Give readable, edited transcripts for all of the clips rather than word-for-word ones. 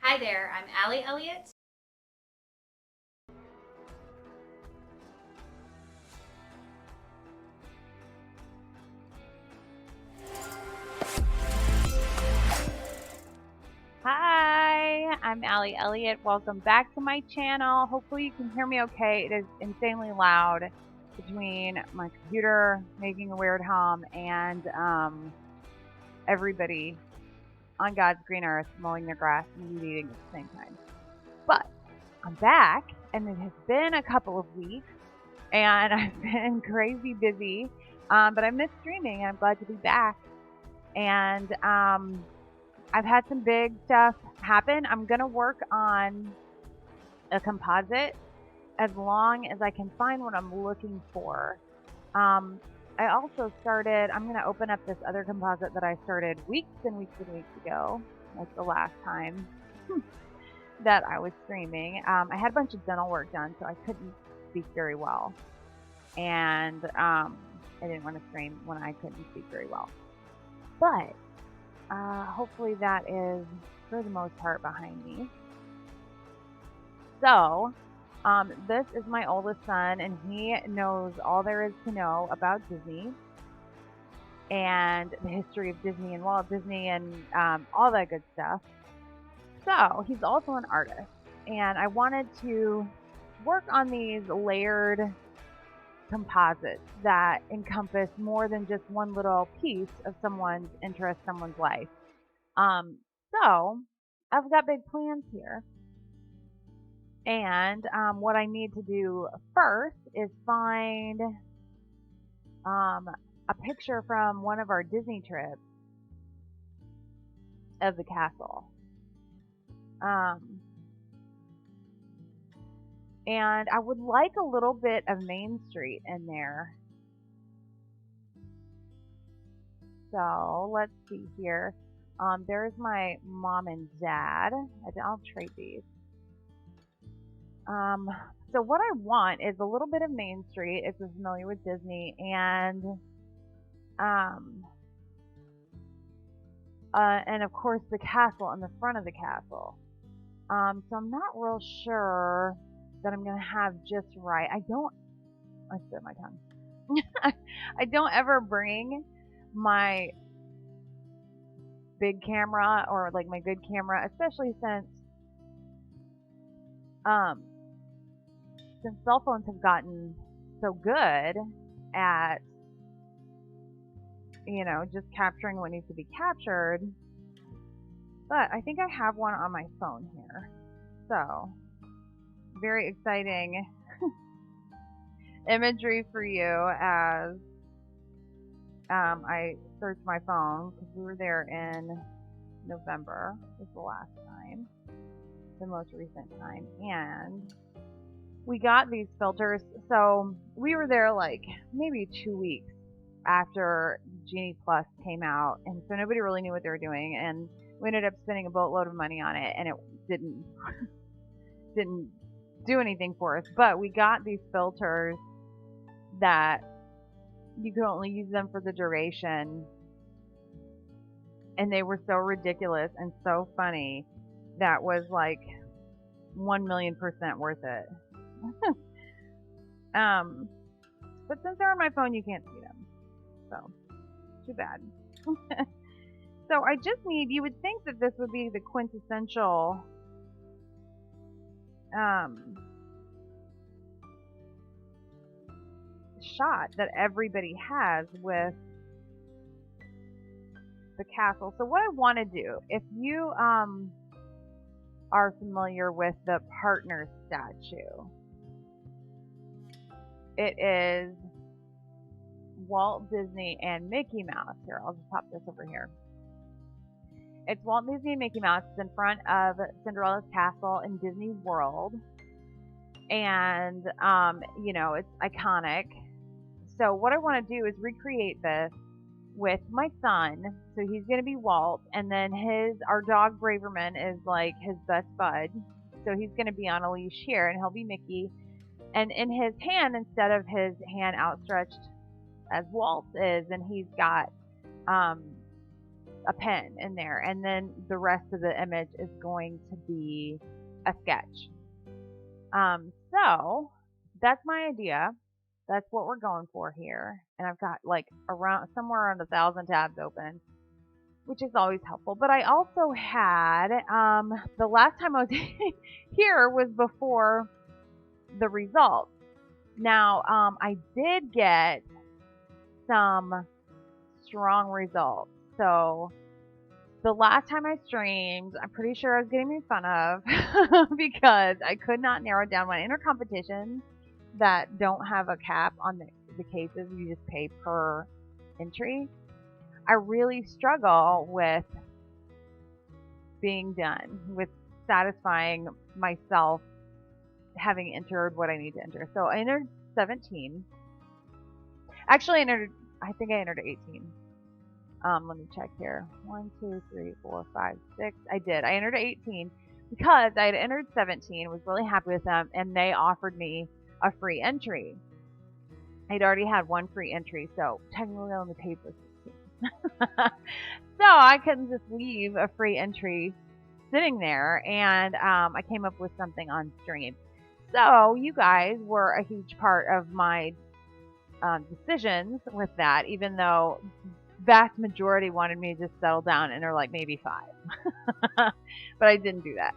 Hi there, I'm Allie Elliott. Hi, I'm Allie Elliott. Welcome back to my channel. Hopefully you can hear me okay. It is insanely loud between my computer making a weird hum and everybody on God's green earth mowing their grass and weed eating at the same time. But I'm back, and it has been a couple of weeks, and I've been crazy busy, but I miss streaming, and I'm glad to be back. And I've had some big stuff happen. I'm going to work on a composite as long as I can find what I'm looking for. I also I'm going to open up this other composite that I started weeks and weeks and weeks ago, like the last time that I was streaming. I had a bunch of dental work done, so I couldn't speak very well. And I didn't want to stream when I couldn't speak very well. But hopefully that is, for the most part, behind me. So, this is my oldest son, and he knows all there is to know about Disney and the history of Disney and Walt Disney and all that good stuff. So, he's also an artist, and I wanted to work on these layered composites that encompass more than just one little piece of someone's interest, someone's life. So I've got big plans here. And what I need to do first is find a picture from one of our Disney trips of the castle. And I would like a little bit of Main Street in there. So let's see here. There's my mom and dad. I'll trade these. So what I want is a little bit of Main Street if you're familiar with Disney, and of course the castle and the front of the castle. So I'm not real sure that I'm gonna have just right. I spit my tongue. I don't ever bring my big camera or like my good camera, especially since cell phones have gotten so good at just capturing what needs to be captured. But I think I have one on my phone here. So, very exciting imagery for you as I search my phone, because we were there in November, was the last time, the most recent time, and we got these filters. So we were there like maybe 2 weeks after Genie Plus came out, and so nobody really knew what they were doing, and we ended up spending a boatload of money on it, and it didn't do anything for us. But we got these filters that you could only use them for the duration, and they were so ridiculous and so funny that was like 1,000,000% worth it. But since they're on my phone, you can't see them, so too bad. So I just need, you would think that this would be the quintessential shot that everybody has with the castle. So what I want to do, if you are familiar with the partner statue, it is Walt Disney and Mickey Mouse. Here, I'll just pop this over here. It's Walt Disney and Mickey Mouse. It's in front of Cinderella's castle in Disney World. And, it's iconic. So what I want to do is recreate this with my son. So he's going to be Walt. And then our dog Braverman is like his best bud. So he's going to be on a leash here, and he'll be Mickey. And in his hand, instead of his hand outstretched as Walt's is, and he's got a pen in there, and then the rest of the image is going to be a sketch. So that's my idea. That's what we're going for here. And I've got like around somewhere around 1,000 tabs open, which is always helpful. But I also had, the last time I was here was before the results. Now, I did get some strong results. So the last time I streamed, I'm pretty sure I was getting made fun of because I could not narrow down my inner competitions that don't have a cap on the cases. You just pay per entry. I really struggle with being done, with satisfying myself having entered what I need to enter. So I entered 17. Actually, I think I entered 18. Let me check here. 1, 2, 3, 4, 5, 6. I did. I entered 18 because I had entered 17, was really happy with them, and they offered me a free entry. I'd already had one free entry, so technically I only paid for 16. So I couldn't just leave a free entry sitting there, and I came up with something on stream. So you guys were a huge part of my decisions with that, even though vast majority wanted me to just settle down and are like maybe 5. But I didn't do that.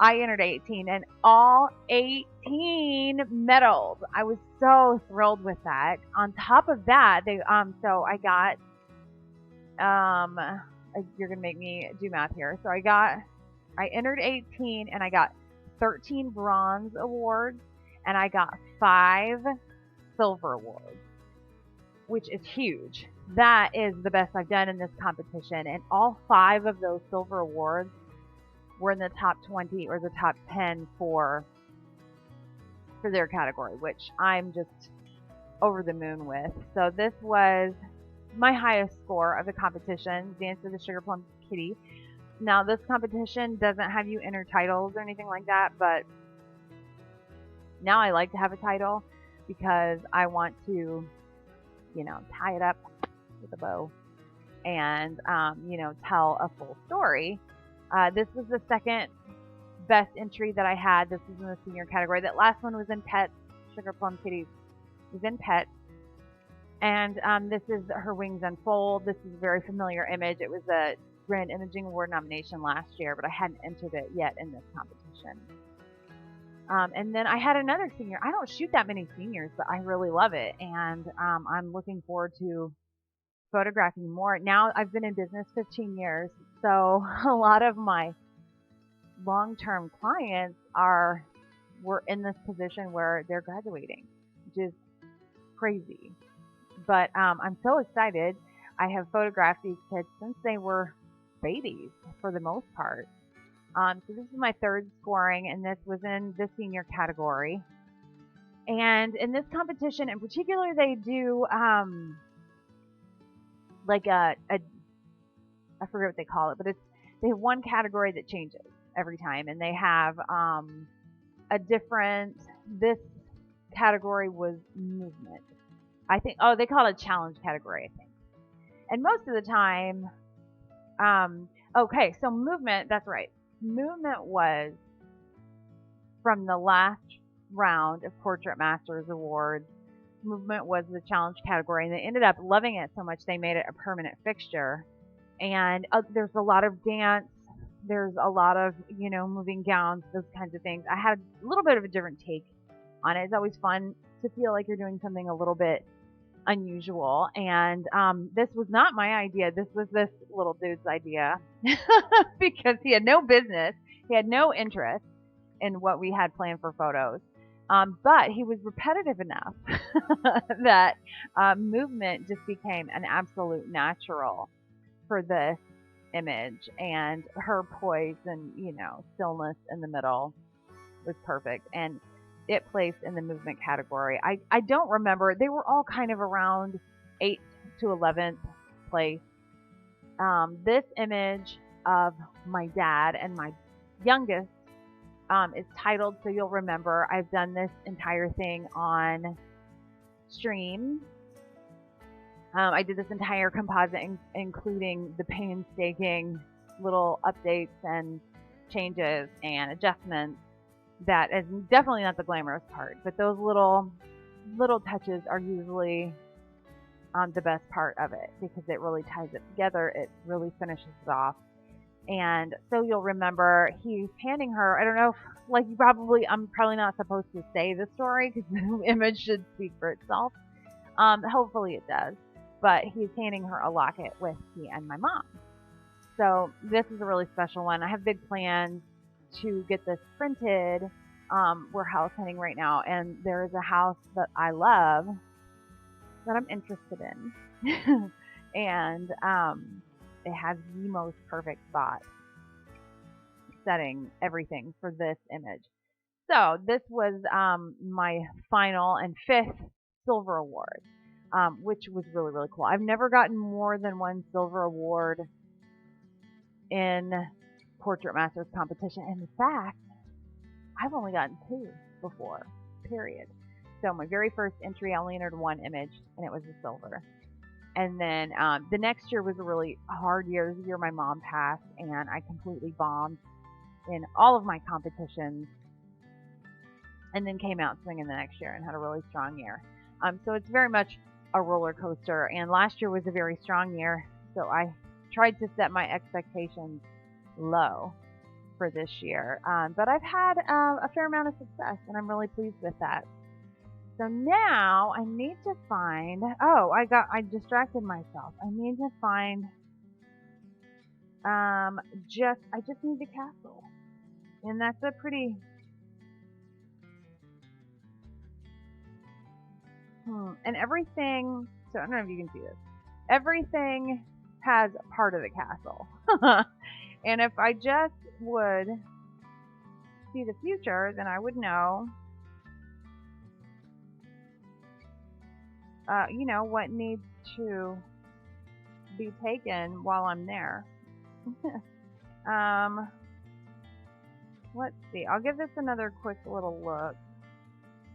I entered 18 and all 18 medals. I was so thrilled with that. On top of that, so I got you're gonna make me do math here. So I entered 18 and I got 13 bronze awards and I got 5 silver awards, which is huge. That is the best I've done in this competition, and all 5 of those silver awards were in the top 20 or the top 10 for their category, which I'm just over the moon with. So this was my highest score of the competition, Dance with the Sugar Plum Kitty. Now this competition doesn't have you enter titles or anything like that, but now I like to have a title because I want to, tie it up with a bow and, tell a full story. This was the second best entry that I had. This was in the senior category. That last one was in pets. Sugar Plum Kitty was in pets. And this is Her Wings Unfold. This is a very familiar image. It was a Grand Imaging Award nomination last year, but I hadn't entered it yet in this competition. And then I had another senior. I don't shoot that many seniors, but I really love it. And I'm looking forward to photographing more. Now I've been in business 15 years, so a lot of my long-term clients were in this position where they're graduating, which is crazy. But I'm so excited. I have photographed these kids since they were babies for the most part. So this is my 3rd scoring, and this was in the senior category. And in this competition in particular, they do like I forget what they call it, but they have one category that changes every time, and they have a different. This category was movement. I think. Oh, they call it a challenge category, I think. And most of the time, okay, so movement. That's right. Movement was from the last round of Portrait Masters Awards. Movement was the challenge category, and they ended up loving it so much they made it a permanent fixture. And there's a lot of dance, there's a lot of moving gowns, those kinds of things. I had a little bit of a different take on it. It's always fun to feel like you're doing something a little bit unusual, and this was not my idea. This was this little dude's idea because he had no business, he had no interest in what we had planned for photos. But he was repetitive enough that movement just became an absolute natural for this image, and her poise and stillness in the middle was perfect, and it placed in the movement category. I don't remember. They were all kind of around 8th to 11th place. This image of my dad and my youngest is titled, so you'll remember, I've done this entire thing on stream. I did this entire composite, including the painstaking little updates and changes and adjustments. That is definitely not the glamorous part, but those little touches are usually the best part of it because it really ties it together. It really finishes it off. And so you'll remember he's handing her, I don't know, like I'm probably not supposed to say the story because the image should speak for itself. Hopefully it does. But he's handing her a locket with me and my mom. So this is a really special one. I have big plans to get this printed. We're house hunting right now, and there is a house that I love that I'm interested in. And it has the most perfect spot setting everything for this image. So this was my final and fifth silver award, which was really, really cool. I've never gotten more than one silver award in Portrait Masters competition. And in fact, I've only gotten 2 before, period. So my very first entry, I only entered 1 image, and it was a silver. And then the next year was a really hard year. It was the year my mom passed, and I completely bombed in all of my competitions, and then came out swinging the next year and had a really strong year. So it's very much a roller coaster, and last year was a very strong year, so I tried to set my expectations low for this year. But I've had a fair amount of success, and I'm really pleased with that. So now I need to find, I distracted myself. I need to find, I just need the castle. And that's a pretty, and everything, so I don't know if you can see this. Everything has part of the castle. And if I just would see the future, then I would know, what needs to be taken while I'm there. Let's see. I'll give this another quick little look.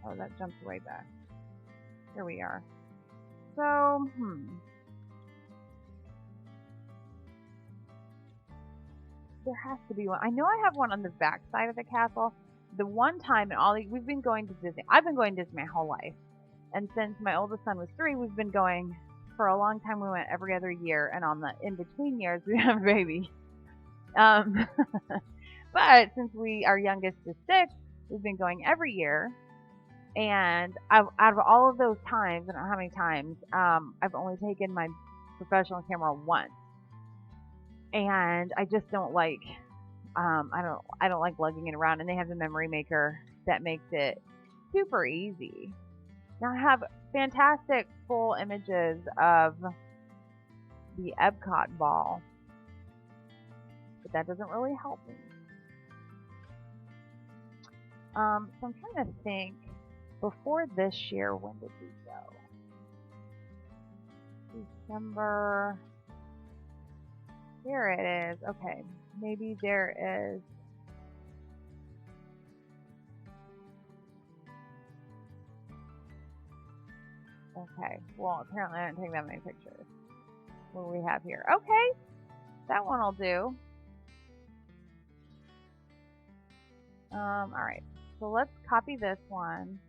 Oh, that jumped way back. Here we are. So, there has to be one. I know I have one on the back side of the castle. The one time we've been going to Disney. I've been going to Disney my whole life. And since my oldest son was 3, we've been going for a long time. We went every other year, and on the in-between years, we have a baby. But since our youngest is 6, we've been going every year. And out of all of those times, I don't know how many times, I've only taken my professional camera once. And I just don't like, I don't like lugging it around. And they have the memory maker that makes it super easy. Now I have fantastic full images of the Epcot ball, but that doesn't really help me. So I'm trying to think, before this year, when did we go? December. There it is. Okay, maybe there is. Okay, well, apparently I didn't take that many pictures. What do we have here? Okay, that one will do. Alright, so let's copy this one.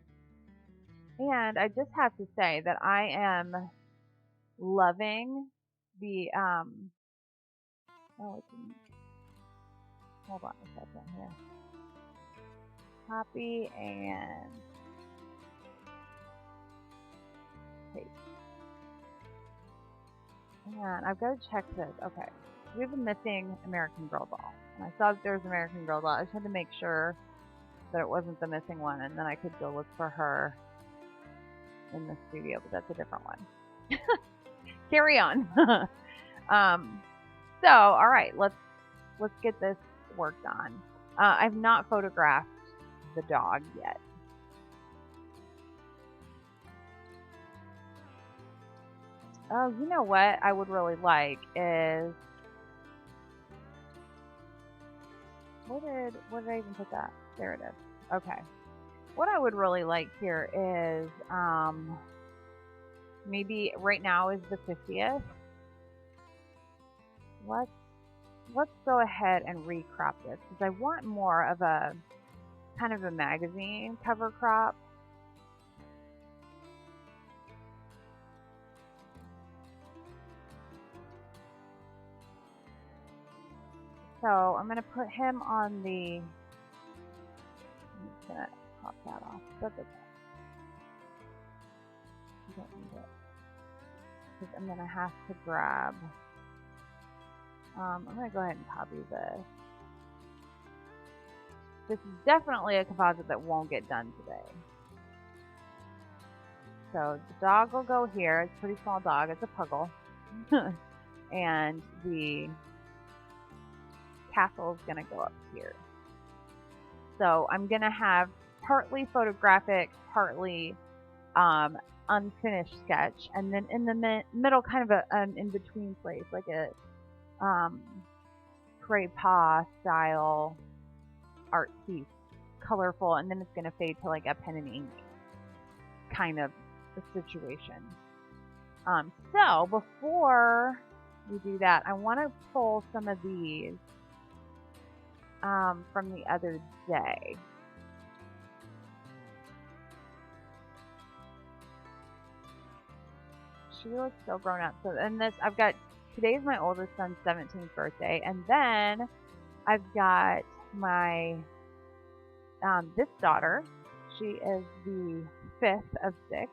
And I just have to say that I am loving the, hold on a second here. Copy and paste. And I've got to check this. Okay, we have a missing American Girl doll. And I saw that there was an American Girl doll. I just had to make sure that it wasn't the missing one, and then I could go look for her in the studio, but that's a different one. Carry on. So, all right, let's get this worked on. I've not photographed the dog yet. Oh, you know what I would really like is, where did I even put that? There it is. Okay. What I would really like here is Maybe right now is the 50th. Let's go ahead and recrop this because I want more of a kind of a magazine cover crop. So I'm going to put him on the, I'm just going to pop that off. That's okay. I don't need it. Because I'm going to have to grab, I'm going to go ahead and copy this. This is definitely a composite that won't get done today. So the dog will go here. It's a pretty small dog. It's a puggle. And the castle is going to go up here. So I'm going to have partly photographic, partly unfinished sketch, and then in the middle kind of an in-between place, like a crepe style art piece, colorful, and then it's going to fade to like a pen and ink kind of a situation. So before we do that, I want to pull some of these from the other day. She looks so grown up. So, and this, I've got, today's my oldest son's 17th birthday, and then I've got my, this daughter. She is the 5th of 6,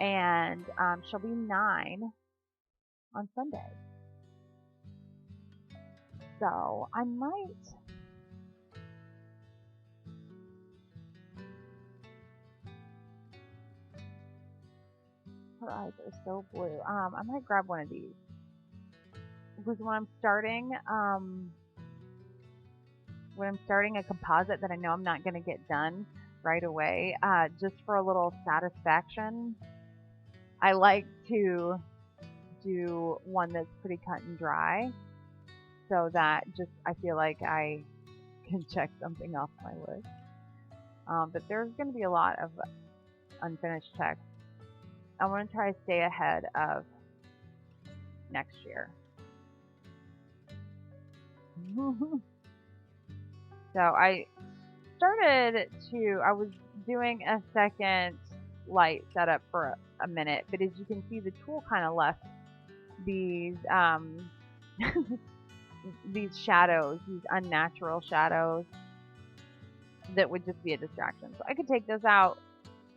and she'll be 9 on Sunday. So I might, her eyes are so blue. I might grab one of these. Because when I'm starting a composite that I know I'm not going to get done right away, just for a little satisfaction, I like to do one that's pretty cut and dry, so that just I feel like I can check something off my list. But there's going to be a lot of unfinished checks. I want to try to stay ahead of next year. So I was doing a second light setup for a minute, but as you can see, the tool kind of left these these shadows, these unnatural shadows that would just be a distraction. So I could take those out.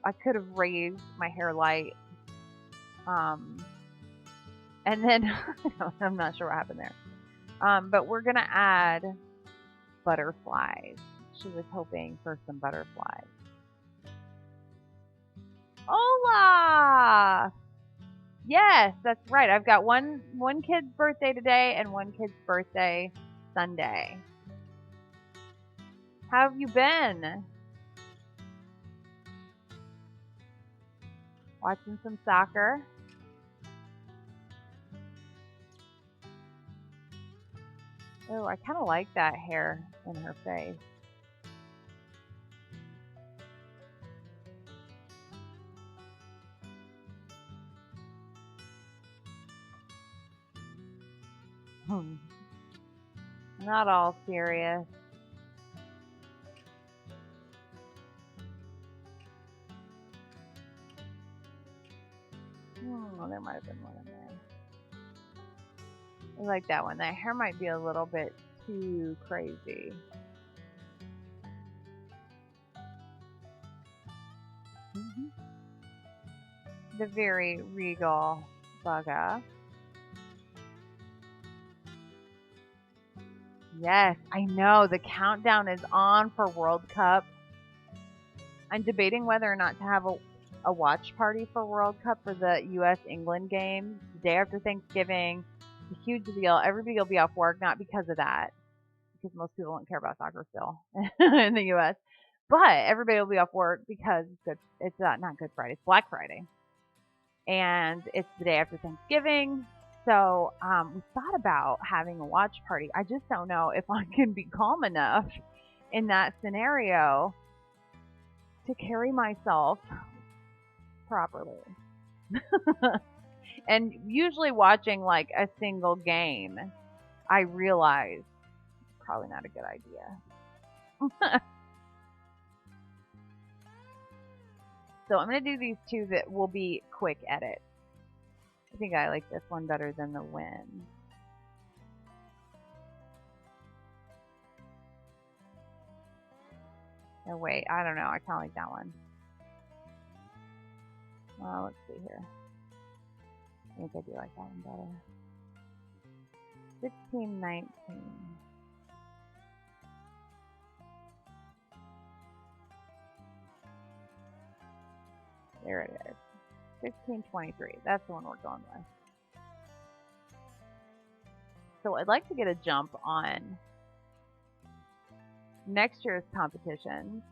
I could have raised my hair light, and then I'm not sure what happened there. But we're gonna add butterflies. She was hoping for some butterflies. Hola! Yes, that's right. I've got one kid's birthday today and one kid's birthday Sunday. How have you been? Watching some soccer? Oh, I kind of like that hair in her face. Not all serious. Oh, there might have been one in there. I like that one. That hair might be a little bit too crazy. The very regal bugger. Yes, I know. The countdown is on for World Cup. I'm debating whether or not to have a watch party for World Cup for the U.S.-England game the day after Thanksgiving. It's a huge deal. Everybody will be off work, not because of that, because most people don't care about soccer still in the U.S. But everybody will be off work because it's not Good Friday, it's Black Friday. And it's the day after Thanksgiving. So we thought about having a watch party. I just don't know if I can be calm enough in that scenario to carry myself properly. And usually watching like a single game, I realize probably not a good idea. So I'm going to do these two that will be quick edits. I think I like this one better than the wind. Oh wait, I don't know. I kind of like that one. Let's see here. I think I do like that one better. 1619. There it is. 1623. That's the one we're going with. So I'd like to get a jump on next year's competition.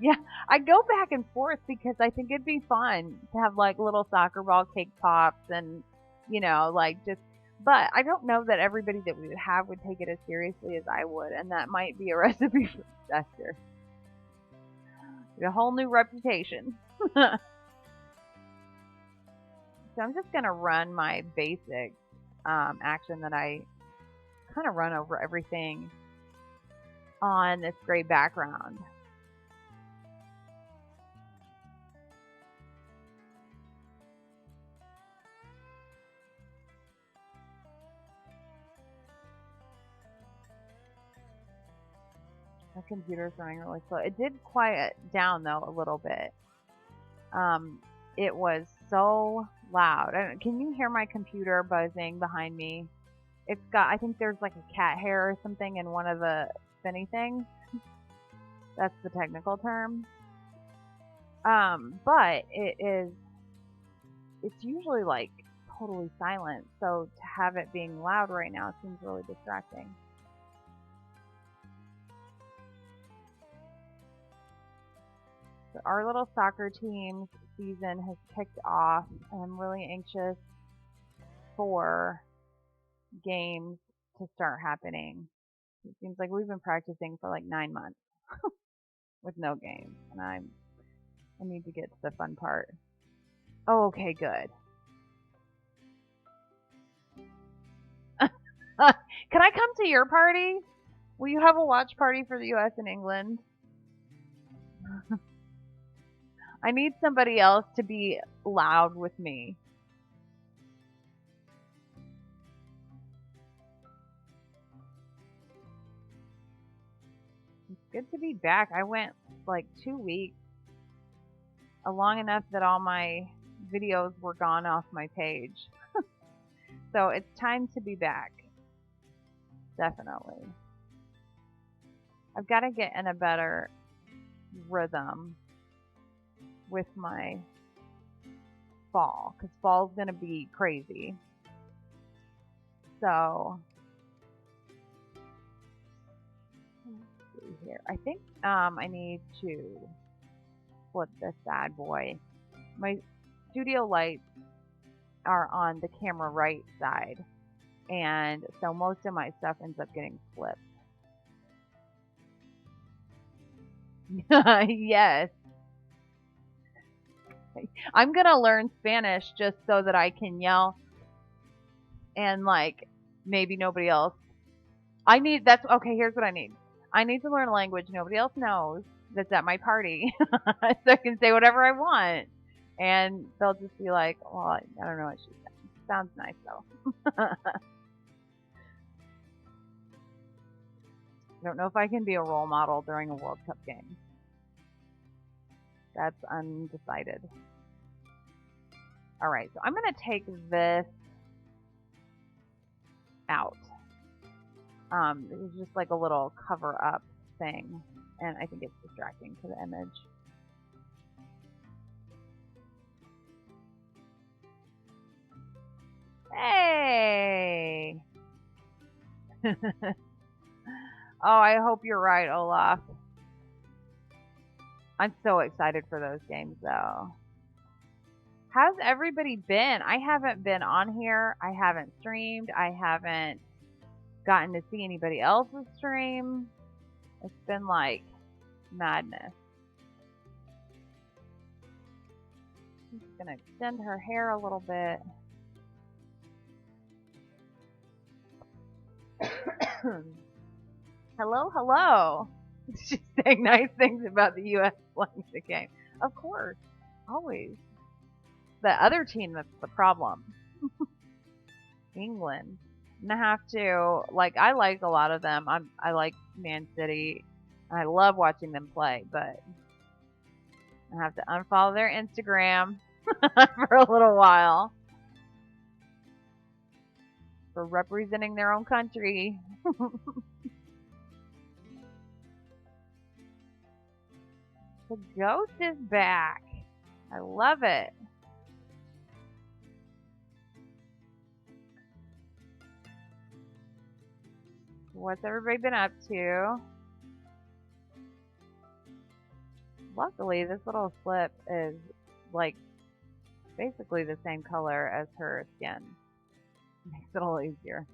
Yeah, I go back and forth because I think it'd be fun to have like little soccer ball cake pops and, you know, like just, but I don't know that everybody that we would have would take it as seriously as I would, and that might be a recipe for disaster. A whole new reputation. So I'm just going to run my basic action that I kind of run over everything on this gray background. My computer's running really slow. It did quiet down though a little bit. It was so loud. Can you hear my computer buzzing behind me? It's got, I think there's like a cat hair or something in one of the spinny things. That's the technical term. But it's usually like totally silent. So to have it being loud right now seems really distracting. So our little soccer team's season has kicked off, and I'm really anxious for games to start happening. It seems like we've been practicing for like 9 months with no games, and I need to get to the fun part. Oh, okay, good. Can I come to your party? Will you have a watch party for the US and England? I need somebody else to be loud with me. It's good to be back. I went like 2 weeks, long enough that all my videos were gone off my page. So it's time to be back. Definitely. I've got to get in a better rhythm with my fall, because fall's going to be crazy. So let's see here. I think I need to flip this bad boy. My studio lights are on the camera right side, and so most of my stuff ends up getting flipped. Yes. I'm gonna learn Spanish just so that I can yell and like maybe nobody else. Okay, here's what I need. I need to learn a language nobody else knows that's at my party so I can say whatever I want. And they'll just be like, well, I don't know what she said. Sounds nice though. I don't know if I can be a role model during a World Cup game. That's undecided. All right, so I'm going to take this out. This is just like a little cover up thing, and I think it's distracting to the image. Hey! Oh, I hope you're right, Olaf. I'm so excited for those games, though. How's everybody been? I haven't been on here. I haven't streamed. I haven't gotten to see anybody else's stream. It's been like madness. I'm just gonna extend her hair a little bit. Hello, hello. She's saying nice things about the U.S. playing the game. Of course, always. The other team that's the problem. England. I'm gonna have to I like a lot of them. I like Man City. And I love watching them play, but I have to unfollow their Instagram for a little while for representing their own country. The ghost is back. I love it. What's everybody been up to? Luckily, this little slip is basically the same color as her skin. Makes it a little easier.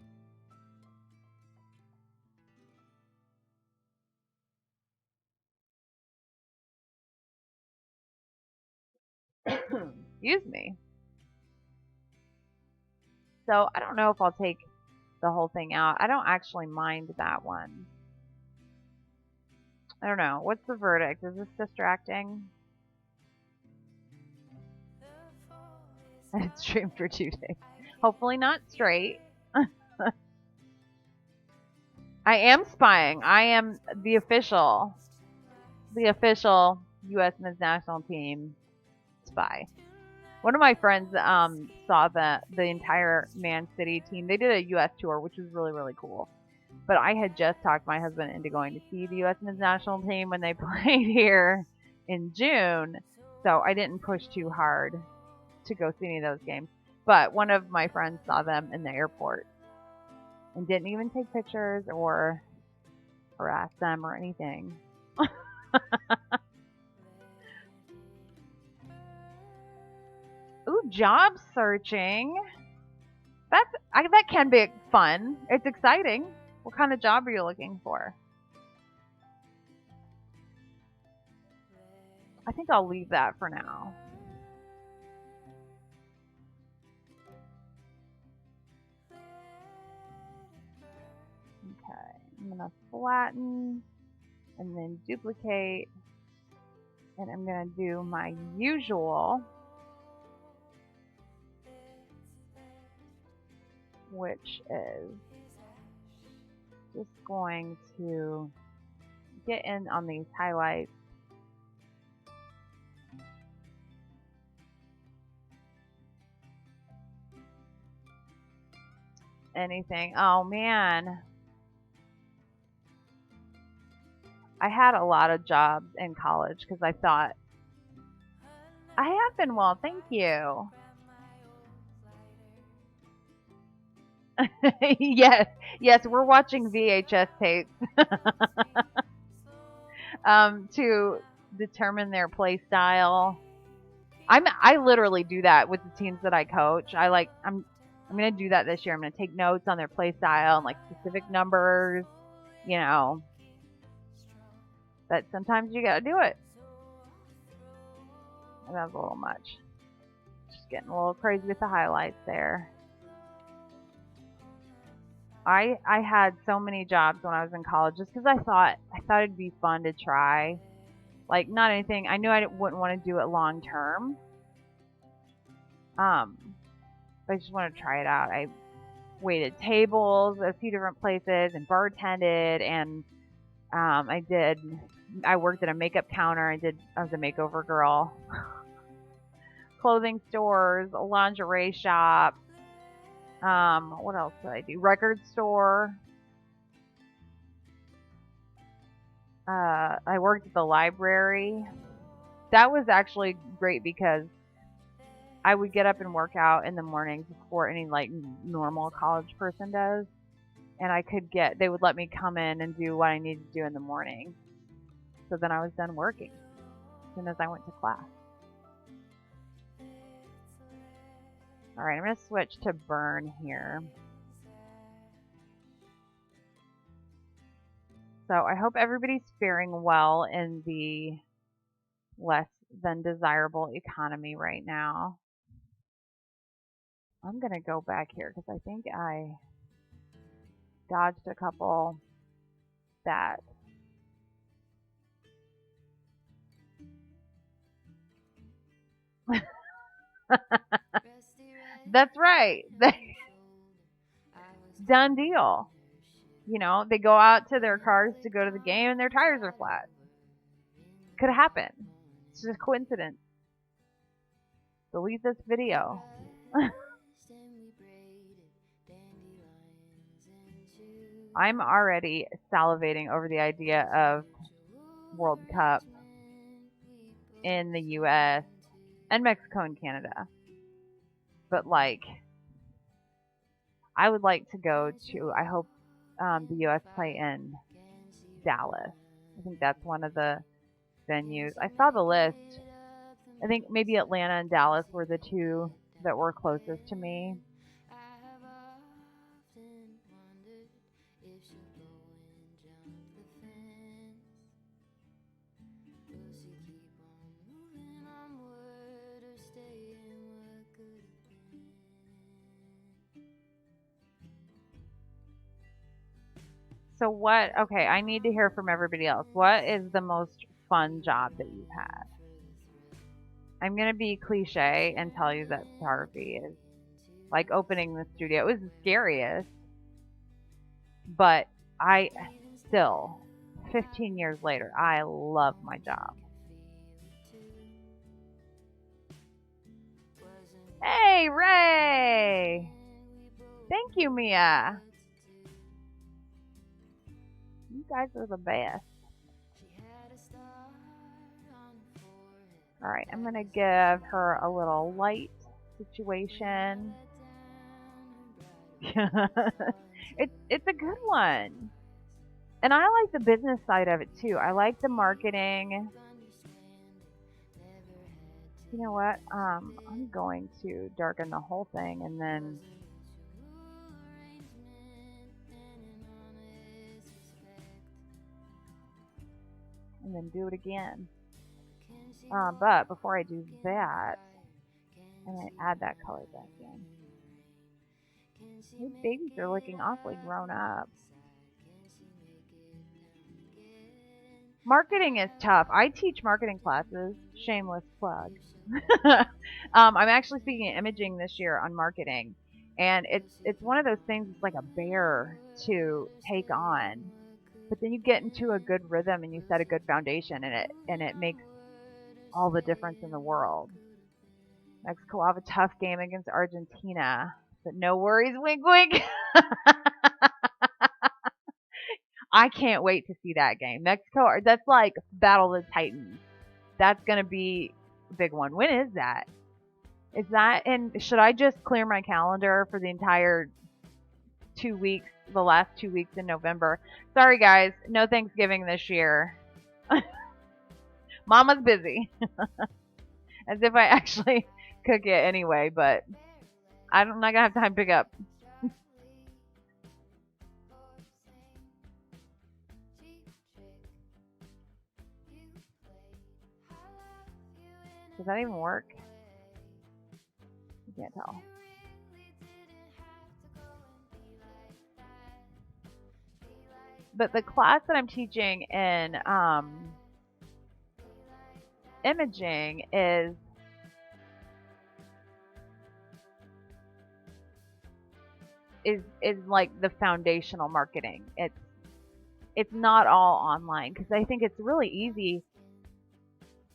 Excuse me. So I don't know if I'll take the whole thing out. I don't actually mind that one. I don't know. What's the verdict? Is this distracting? It's streamed for 2 days. Hopefully not straight. I am spying. I am the official U.S. men's national team spy. One of my friends saw the entire Man City team. They did a U.S. tour, which was really, really cool. But I had just talked my husband into going to see the U.S. men's national team when they played here in June. So I didn't push too hard to go see any of those games. But one of my friends saw them in the airport and didn't even take pictures or harass them or anything. Ooh, job searching. That can be fun. It's exciting. What kind of job are you looking for? I think I'll leave that for now. Okay, I'm gonna flatten and then duplicate, and I'm gonna do my usual, which is just going to get in on these highlights. Anything. Oh man. I had a lot of jobs in college because I thought, I have been well, thank you. yes, we're watching VHS tapes to determine their play style. I literally do that with the teams that I coach. I'm gonna do that this year. I'm gonna take notes on their play style and specific numbers, But sometimes you gotta do it. And that was a little much. Just getting a little crazy with the highlights there. I had so many jobs when I was in college just because I thought it'd be fun to try. Not anything. I knew I wouldn't want to do it long term. But I just wanted to try it out. I waited tables at a few different places and bartended, and I worked at a makeup counter. I was a makeover girl. Clothing stores, a lingerie shop. What else did I do? Record store. I worked at the library. That was actually great because I would get up and work out in the mornings before any normal college person does. And they would let me come in and do what I needed to do in the morning. So then I was done working as soon as I went to class. Alright, I'm going to switch to burn here. So I hope everybody's faring well in the less than desirable economy right now. I'm going to go back here because I think I dodged a couple that. That's right. Done deal. You know, they go out to their cars to go to the game and their tires are flat. Could happen. It's just a coincidence. Delete this video. I'm already salivating over the idea of World Cup in the US and Mexico and Canada. But like, I would like to go to, I hope the US play in Dallas. I think that's one of the venues. I saw the list. I think maybe Atlanta and Dallas were the two that were closest to me. So what, okay, I need to hear from everybody else. What is the most fun job that you've had? I'm going to be cliche and tell you that photography is like opening the studio. It was the scariest, but I still, 15 years later, I love my job. Hey, Ray! Thank you, Mia. You guys are the best. All right, I'm going to give her a little light situation. It's a good one. And I like the business side of it too. I like the marketing. You know what? I'm going to darken the whole thing and then do it again. But before I do that, I'm going to add that color back in. These babies are looking awfully grown up. Marketing is tough. I teach marketing classes. Shameless plug. I'm actually speaking at imaging this year on marketing, and it's one of those things. It's like a bear to take on, but then you get into a good rhythm and you set a good foundation, and it makes all the difference in the world. Mexico will have a tough game against Argentina, but no worries, wink, wink. I can't wait to see that game. Mexico, that's like Battle of the Titans. That's going to be a big one. When is that? Is that, and should I just clear my calendar for the entire 2 weeks, the last 2 weeks in November? Sorry, guys. No Thanksgiving this year. Mama's busy. As if I actually cook it anyway, but I'm not going to have time to pick up. Does that even work? I can't tell. But the class that I'm teaching in imaging is like the foundational marketing. It's not all online because I think it's really easy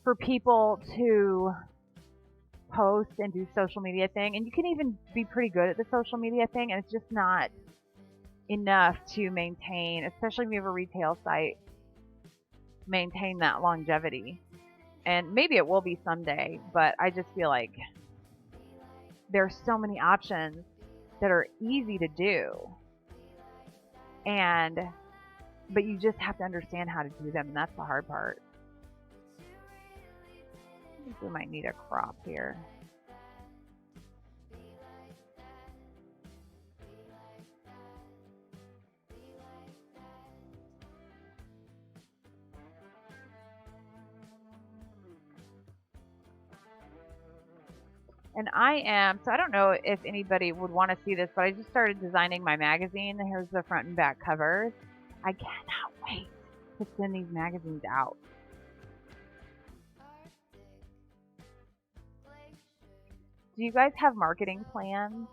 for people to post and do social media thing, and you can even be pretty good at the social media thing, and it's just not enough to maintain, especially if you have a retail site, maintain that longevity. And maybe it will be someday, but I just feel like there's so many options that are easy to do, but you just have to understand how to do them, and that's the hard part. I think we might need a crop here. And I am, so I don't know if anybody would want to see this, but I just started designing my magazine. Here's the front and back covers. I cannot wait to send these magazines out. Do you guys have marketing plans?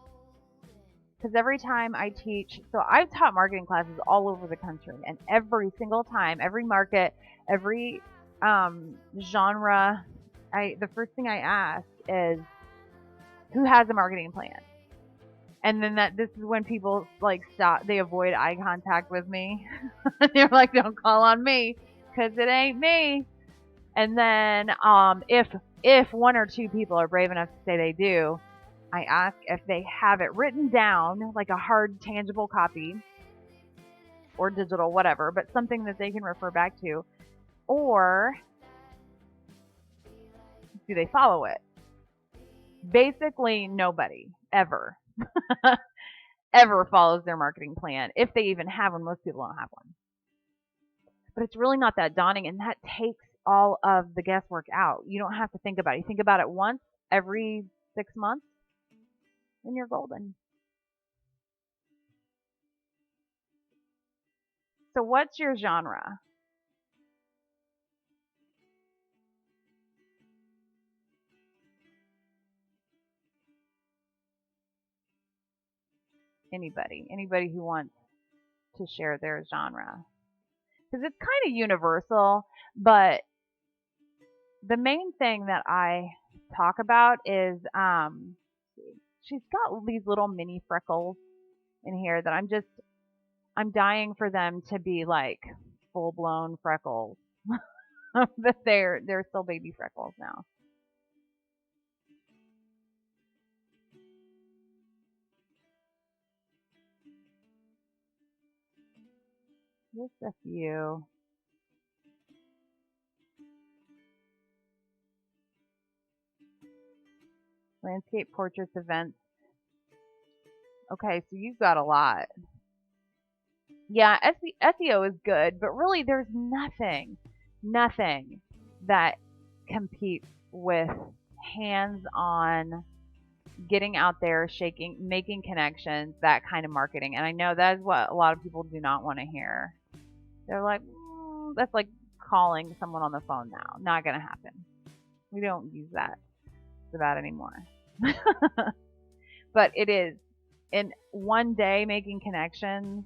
Because every time I teach, so I've taught marketing classes all over the country, and every single time, every market, every genre, the first thing I ask is, who has a marketing plan? And then this is when people like stop, they avoid eye contact with me. They're like, don't call on me, because it ain't me. And then if one or two people are brave enough to say they do, I ask if they have it written down, like a hard, tangible copy or digital, whatever, but something that they can refer back to, or do they follow it? Basically, nobody ever ever follows their marketing plan, if they even have one. Most people don't have one. But it's really not that daunting, and that takes all of the guesswork out. You don't have to think about it. You think about it once every 6 months, and you're golden. So what's your genre? Anybody who wants to share their genre, because it's kind of universal, but the main thing that I talk about is she's got these little mini freckles in here that I'm dying for them to be like full blown freckles. But they're still baby freckles now. Just a few. Landscape, portraits, events. Okay, so you've got a lot. Yeah, SEO is good, but really there's nothing that competes with hands-on, getting out there, shaking, making connections, that kind of marketing. And I know that is what a lot of people do not want to hear. They're like, that's like calling someone on the phone now. Not going to happen. We don't use that for that anymore. But it is. In one day, making connections,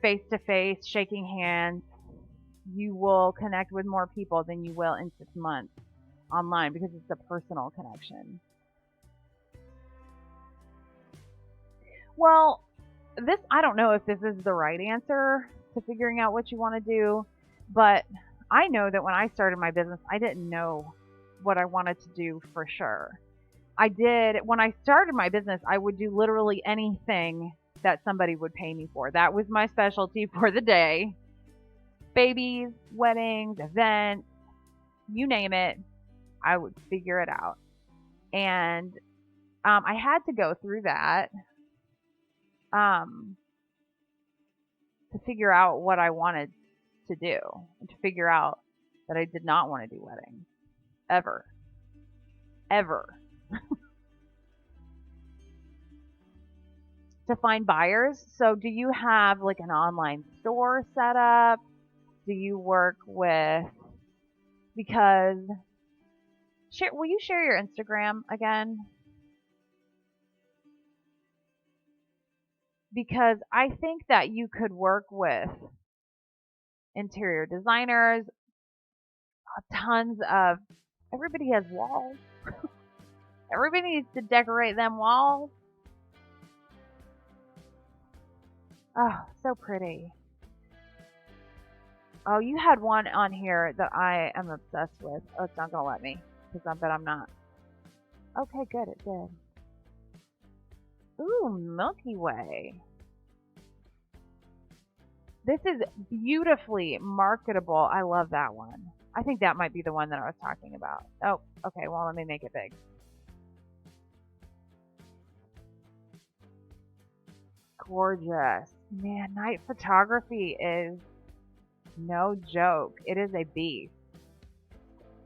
face to face, shaking hands, you will connect with more people than you will in 6 months online, because it's a personal connection. Well, I don't know if this is the right answer to figuring out what you want to do, but I know that when I started my business, I didn't know what I wanted to do for sure. When I started my business, I would do literally anything that somebody would pay me for. That was my specialty for the day. Babies, weddings, events, you name it, I would figure it out. And I had to go through that to figure out what I wanted to do, and to figure out that I did not want to do weddings. Ever. To find buyers. So do you have like an online store set up? Do you work with, because will you share your Instagram again? Because I think that you could work with interior designers, tons of, everybody has walls. Everybody needs to decorate them walls. Oh, so pretty. Oh, you had one on here that I am obsessed with. Oh, it's not going to let me, because I bet I'm not. Okay, good, it did. Ooh, Milky Way. This is beautifully marketable. I love that one. I think that might be the one that I was talking about. Oh, okay, well, let me make it big. Gorgeous. Man, night photography is no joke. It is a beast.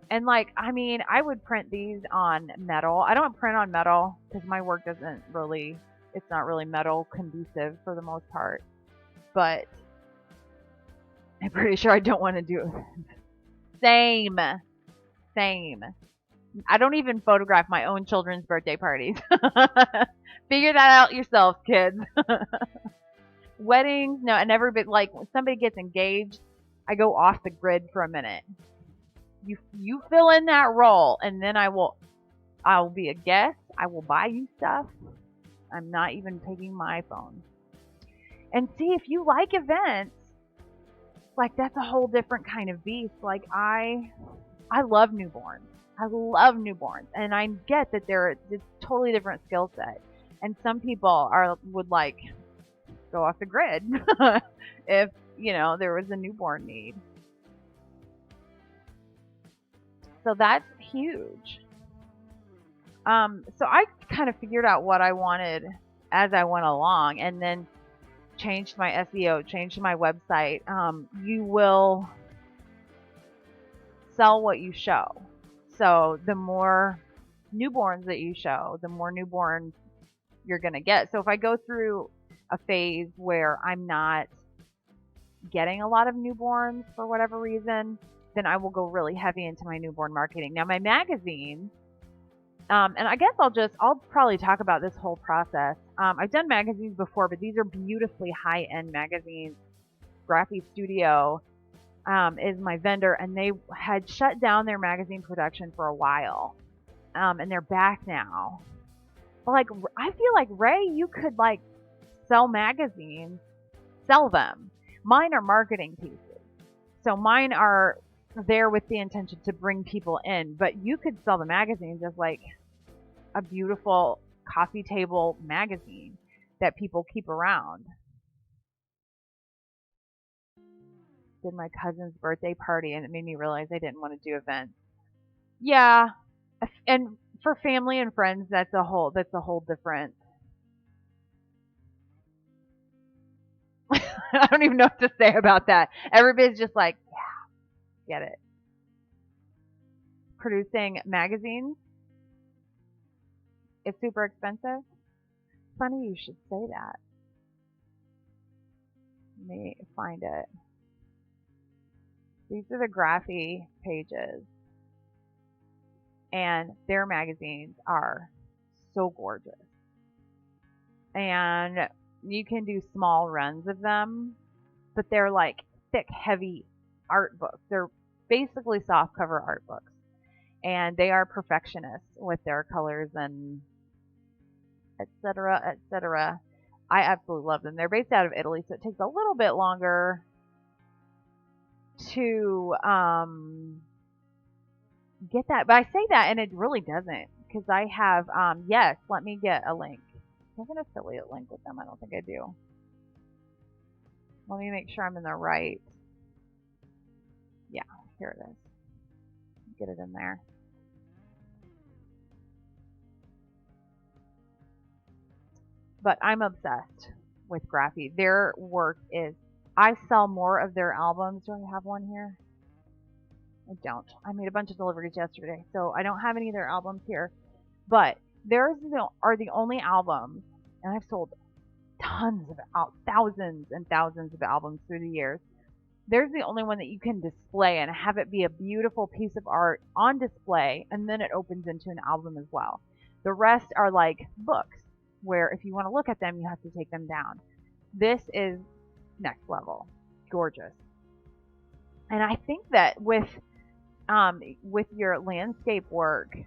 And like, I mean, I would print these on metal. I don't print on metal because my work doesn't really, it's not really metal conducive for the most part. But I'm pretty sure I don't want to do it. Same. Same. I don't even photograph my own children's birthday parties. Figure that out yourselves, kids. Weddings, no, I never been like when somebody gets engaged, I go off the grid for a minute. You fill in that role, and then I'll be a guest. I will buy you stuff. I'm not even taking my phone. And see, if you like events, like that's a whole different kind of beast. Like I love newborns. I love newborns, and I get that they're a totally different skill set. And some people would like go off the grid if there was a newborn need. So that's huge. So I kind of figured out what I wanted as I went along, and then changed my SEO, changed my website. You will sell what you show. So the more newborns that you show, the more newborns you're going to get. So if I go through a phase where I'm not getting a lot of newborns for whatever reason, then I will go really heavy into my newborn marketing. Now my magazines, and I guess I'll probably talk about this whole process. I've done magazines before, but these are beautifully high-end magazines. Graphy Studio is my vendor, and they had shut down their magazine production for a while, and they're back now. But like, I feel like, Ray, you could like sell magazines, sell them. Mine are marketing pieces, so mine are there with the intention to bring people in, but you could sell the magazines as like a beautiful coffee table magazine that people keep around. Did my cousin's birthday party, and it made me realize I didn't want to do events. Yeah, and for family and friends, that's a whole different. I don't even know what to say about that. Everybody's just like, yeah, get it. Producing magazines is super expensive. Funny you should say that. Let me find it. These are the Graphy pages, and their magazines are so gorgeous. And you can do small runs of them, but they're like thick, heavy art books. They're basically soft cover art books, and they are perfectionists with their colors and etc., etc. I absolutely love them. They're based out of Italy, so it takes a little bit longer to get that. But I say that, and it really doesn't, because I have, yes, let me get a link. I have an affiliate link with them. I don't think I do. Let me make sure I'm in the right. Yeah, here it is. Get it in there. But I'm obsessed with Graphy. Their work is, I sell more of their albums. Do I have one here? I don't. I made a bunch of deliveries yesterday, so I don't have any of their albums here. But theirs are the only albums, and I've sold tons of thousands and thousands of albums through the years. There's the only one that you can display and have it be a beautiful piece of art on display, and then it opens into an album as well. The rest are like books, where if you want to look at them, you have to take them down. This is next level. Gorgeous. And I think that with your landscape work,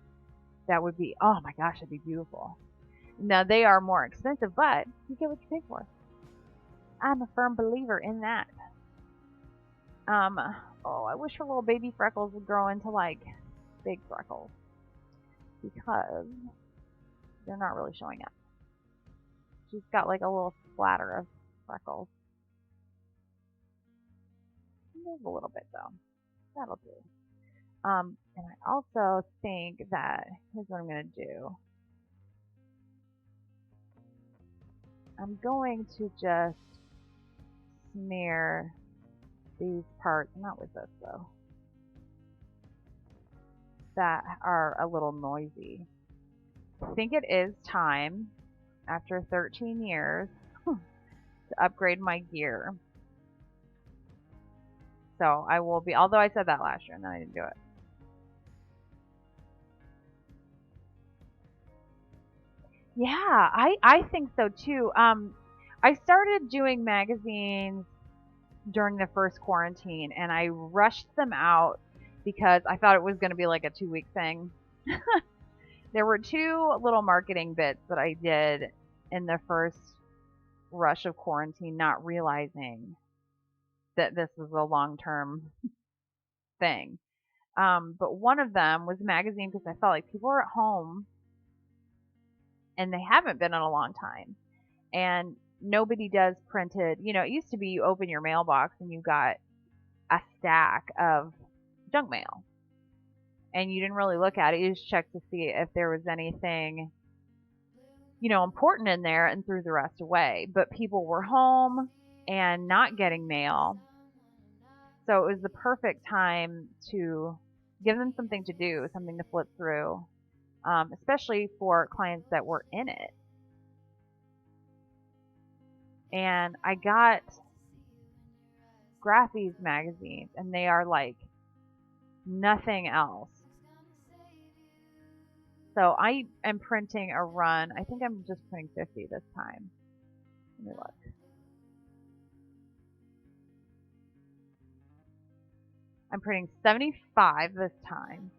that would be, oh my gosh, it'd be beautiful. Now, they are more expensive, but you get what you pay for. I'm a firm believer in that. Oh, I wish her little baby freckles would grow into like big freckles, because they're not really showing up. She's got like a little splatter of freckles. There's a little bit though. That'll do. And I also think that, here's what I'm going to do. I'm going to just smear these parts, not with this though. that are a little noisy. I think it is time, after 13 years, to upgrade my gear. So I will be, although I said that last year and then I didn't do it. Yeah, I think so too. I started doing magazines during the first quarantine and I rushed them out because I thought it was going to be like a 2-week thing. There were 2 little marketing bits that I did in the first rush of quarantine, not realizing that this was a long-term thing. But one of them was a magazine because I felt like people were at home and they haven't been in a long time. And nobody does printed, it used to be you open your mailbox and you got a stack of junk mail. And you didn't really look at it. You just checked to see if there was anything, important in there and threw the rest away. But people were home and not getting mail. So it was the perfect time to give them something to do, something to flip through, especially for clients that were in it. And I got Graphies magazines, and they are like nothing else. So I am printing a run. I think I'm just printing 50 this time. Let me look. I'm printing 75 this time.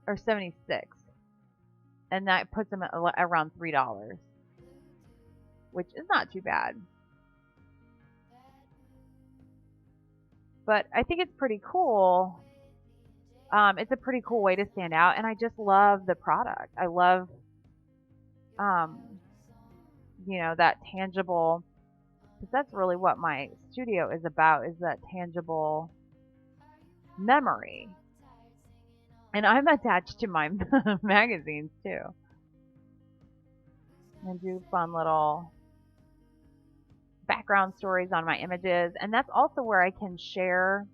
Or 76. And that puts them at around $3, which is not too bad. But I think it's pretty cool. It's a pretty cool way to stand out, and I just love the product. I love, that tangible, because that's really what my studio is about, is that tangible memory. And I'm attached to my magazines too. And do fun little background stories on my images. And that's also where I can share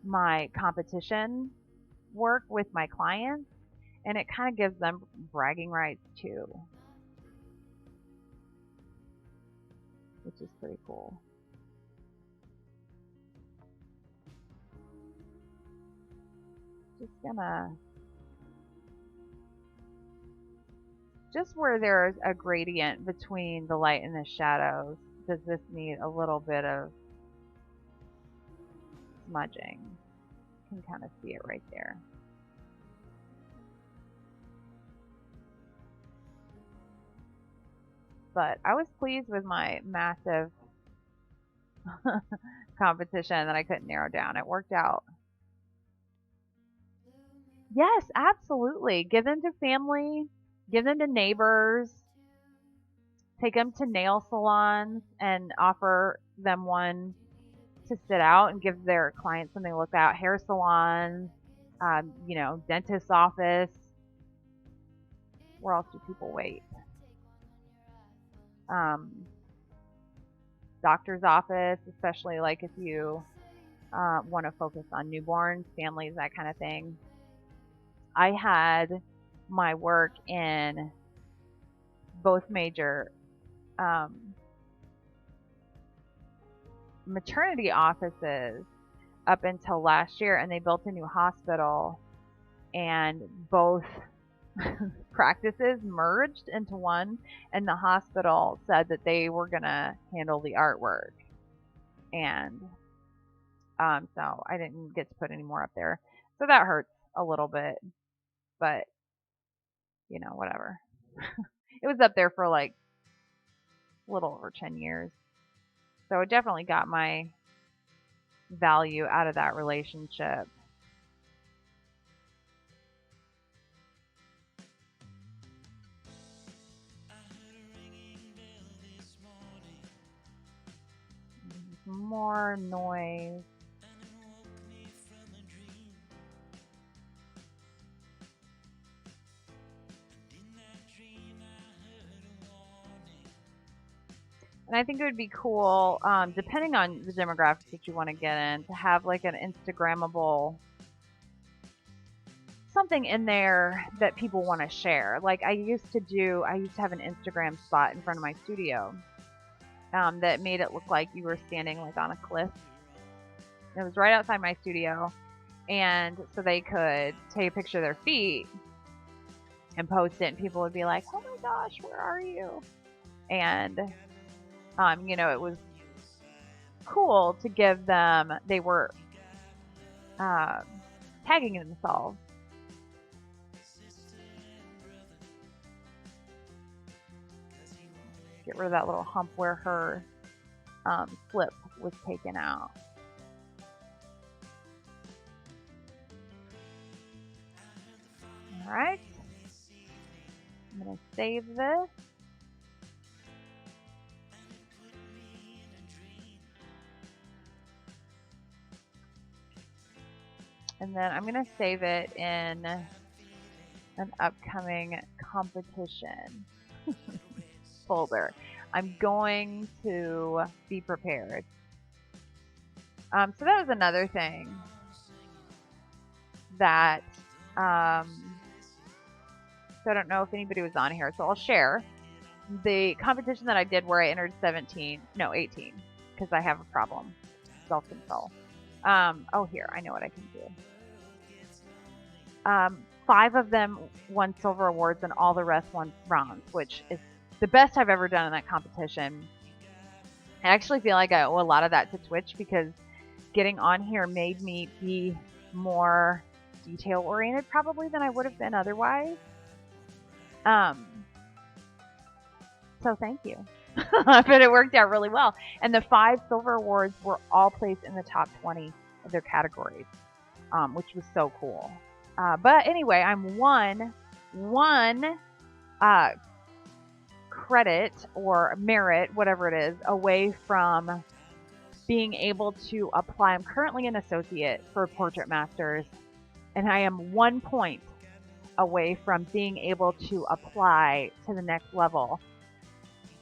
my competition work with my clients. And it kind of gives them bragging rights too, which is pretty cool. Just where there's a gradient between the light and the shadows, does this need a little bit of smudging? You can kind of see it right there. But I was pleased with my massive competition that I couldn't narrow down. It worked out. Yes, absolutely. Give them to family, give them to neighbors, take them to nail salons and offer them one to sit out and give their clients something to look at. Hair salons, dentist's office. Where else do people wait? Doctor's office, especially like if you want to focus on newborns, families, that kind of thing. I had my work in both major maternity offices up until last year, and they built a new hospital, and both practices merged into one, and the hospital said that they were going to handle the artwork. And so I didn't get to put any more up there. So that hurts a little bit, but whatever. It was up there for like a little over 10 years. So it definitely got my value out of that relationship. More noise. And I think it would be cool, depending on the demographics that you want to get in, to have like an Instagrammable something in there that people want to share. Like I used to have an Instagram spot in front of my studio that made it look like you were standing like on a cliff. It was right outside my studio, and so they could take a picture of their feet and post it, and people would be like, "Oh my gosh, where are you?" And it was cool to give them. They were tagging themselves. Get rid of that little hump where her slip was taken out. All right. I'm going to save this. And then I'm going to save it in an upcoming competition folder. I'm going to be prepared. So that was another thing that, so I don't know if anybody was on here, so I'll share. The competition that I did where I entered 18, because I have a problem, self-control. Here, I know what I can do. 5 of them won silver awards and all the rest won bronze, which is the best I've ever done in that competition. I actually feel like I owe a lot of that to Twitch because getting on here made me be more detail oriented probably than I would have been otherwise. So thank you. But it worked out really well. And the 5 silver awards were all placed in the top 20 of their categories, which was so cool. But anyway, I'm one credit or merit, whatever it is, away from being able to apply. I'm currently an associate for Portrait Masters, and I am 1 point away from being able to apply to the next level.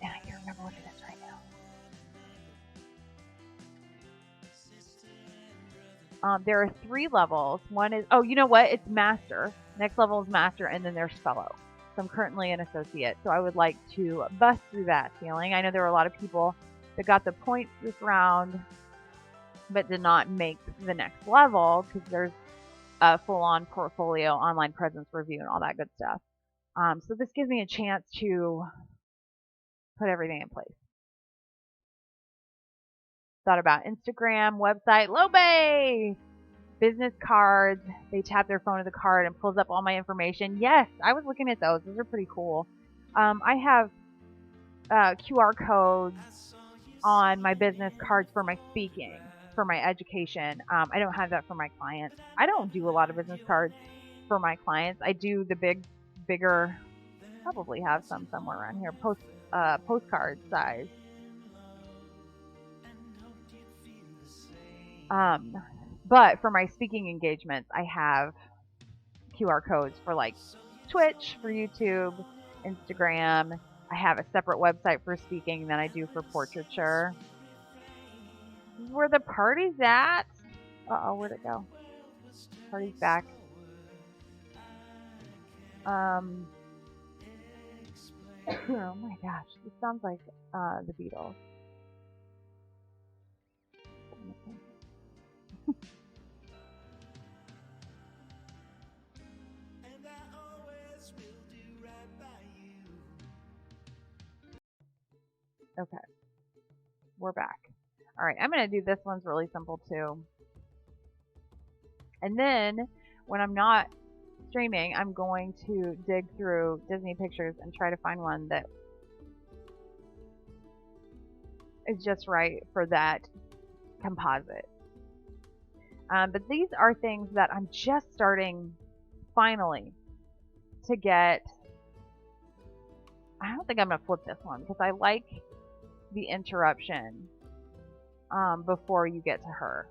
And I can't remember what it is right now. There are 3 levels. One is, you know what? It's Master. Next level is Master, and then there's Fellow. So I'm currently an associate. So I would like to bust through that ceiling. I know there were a lot of people that got the points this round, but did not make the next level because there's a full-on portfolio, online presence review, and all that good stuff. So this gives me a chance to put everything in place. Thought about Instagram, website, Lobe, business cards. They tap their phone to the card and pulls up all my information. Yes, I was looking at those. Those are pretty cool. I have QR codes on my business cards for my speaking, for my education. I don't have that for my clients. I don't do a lot of business cards for my clients. I do the bigger, probably have some somewhere around here, postcard size. But for my speaking engagements, I have QR codes for like Twitch, for YouTube, Instagram. I have a separate website for speaking than I do for portraiture. Where the party's at? Uh-oh, where'd it go? Party's back. Oh my gosh, this sounds like the Beatles. Okay, we're back. All right, I'm going to do this one's really simple too. And then when I'm not streaming, I'm going to dig through Disney Pictures and try to find one that is just right for that composite. But these are things that I'm just starting finally to get. I don't think I'm going to flip this one because I like the interruption before you get to her.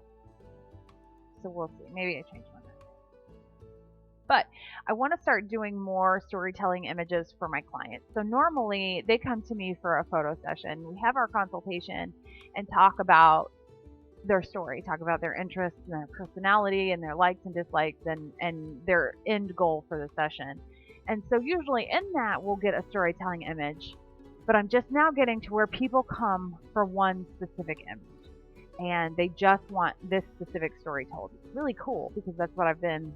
So we'll see. Maybe I change one. But I want to start doing more storytelling images for my clients. So normally they come to me for a photo session. We have our consultation and talk about their story, talk about their interests and their personality and their likes and dislikes and their end goal for the session. And so usually in that we'll get a storytelling image, but I'm just now getting to where people come for one specific image and they just want this specific story told. It's really cool because that's what I've been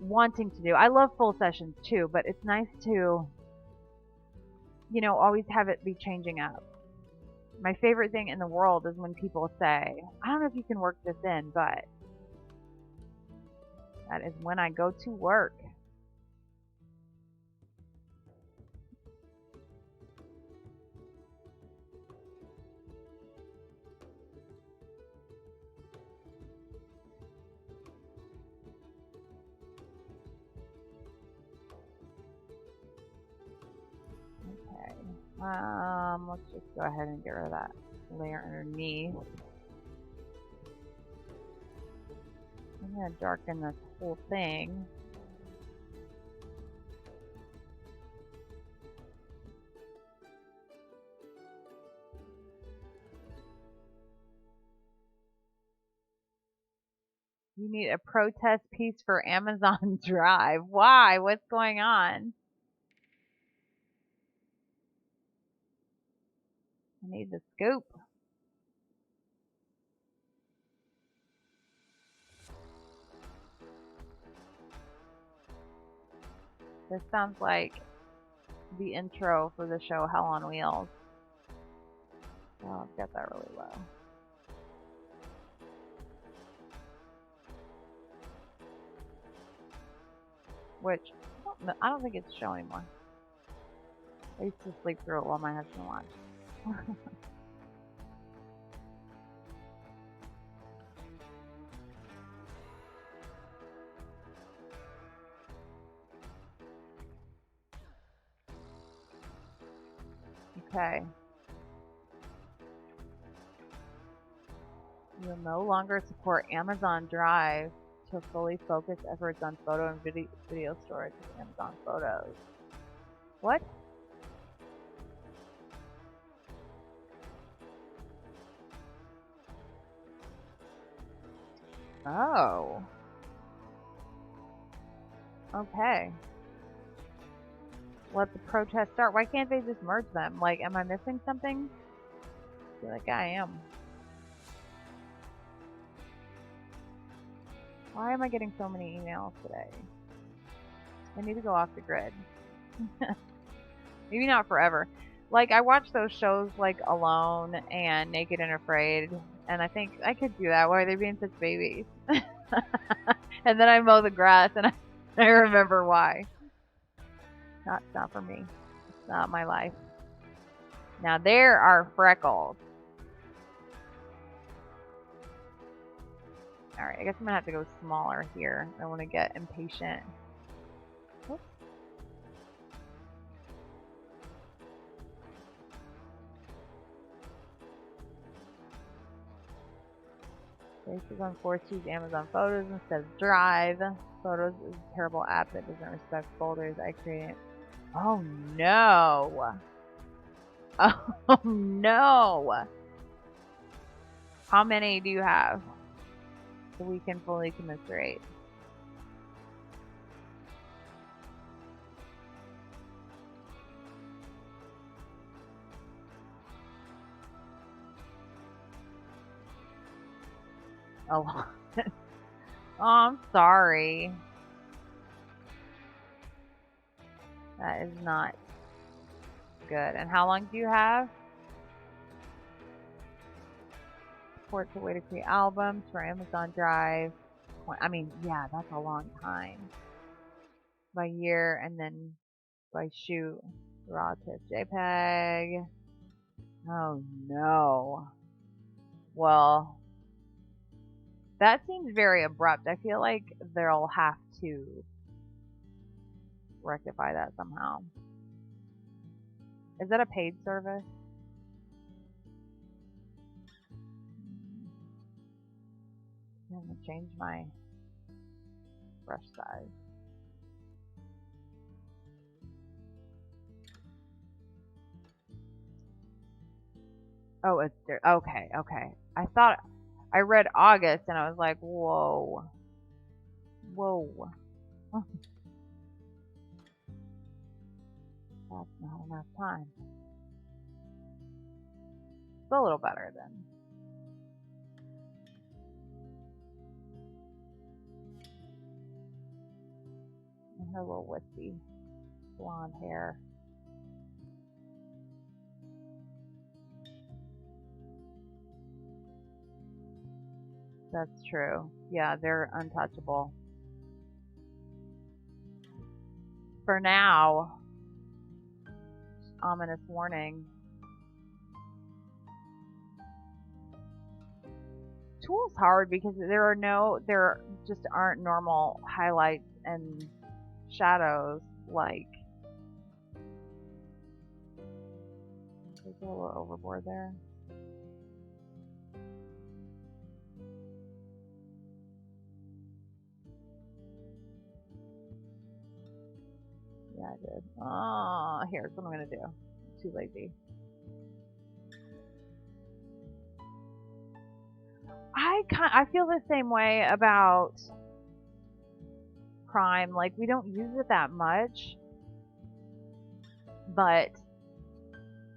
wanting to do. I love full sessions too, but it's nice to, you know, always have it be changing up. My favorite thing in the world is when people say, I don't know if you can work this in, but that is when I go to work. Okay. Let's just go ahead and get rid of that layer underneath. I'm going to darken this whole thing. You need a protest piece for Amazon Drive. Why? What's going on? I need the scoop. This sounds like the intro for the show Hell on Wheels. Oh, I've got that really low. Which, I don't think it's show anymore. I used to sleep through it while my husband watched. Okay. You'll no longer support Amazon Drive to fully focus efforts on photo and video storage with Amazon Photos. What? Oh. Okay. Let the protest start. Why can't they just merge them? Like, am I missing something? I feel like I am. Why am I getting so many emails today? I need to go off the grid. Maybe not forever. Like, I watch those shows like Alone and Naked and Afraid, and I think I could do that. Why are they being such babies? And then I mow the grass and I remember why. It's not for me. It's not my life. Now there are freckles. Alright, I guess I'm gonna have to go smaller here. I don't want to get impatient. Oops. Faces on forced to use Amazon Photos instead of Drive. Photos is a terrible app that doesn't respect folders. I created. Oh no! Oh no! How many do you have? So we can fully commiserate. A lot. Oh, I'm sorry. That is not good. And how long do you have? Support's a way to create albums for Amazon Drive. I mean, yeah, that's a long time. By year and then by shoot. Raw to JPEG. Oh no. Well, that seems very abrupt. I feel like they'll have to rectify that somehow. Is that a paid service? I'm gonna change my brush size. Oh, it's there. Okay, okay. I thought I read August and I was like, whoa, whoa. That's not enough time. It's a little better then. And her little wispy blonde hair. That's true. Yeah, they're untouchable. For now, ominous warning. Tool's hard because there just aren't normal highlights and shadows like. Did I go a little overboard there? Yeah, I did. Oh, here's what I'm gonna do. I'm too lazy. I feel the same way about Prime. Like we don't use it that much, but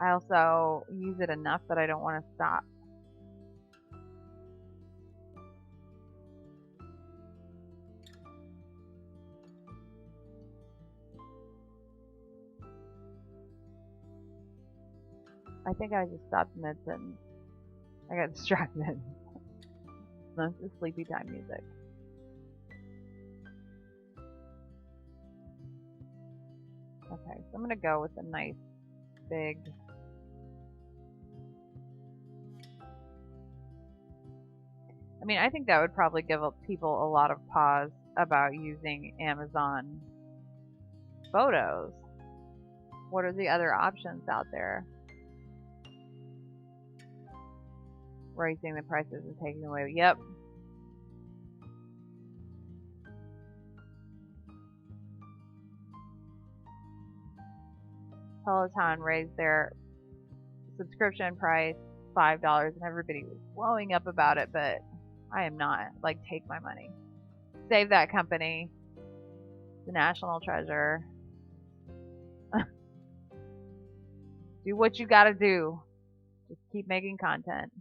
I also use it enough that I don't want to stop. I think I just stopped mid-sentence. I got distracted. That's the sleepy time music. Okay, so I'm gonna go with a nice big. I mean, I think that would probably give people a lot of pause about using Amazon photos. What are the other options out there? Raising the prices and taking away. Yep. Peloton raised their subscription price $5 and everybody was blowing up about it, but I am not. Like, take my money. Save that company. The national treasure. Do what you gotta do. Just keep making content.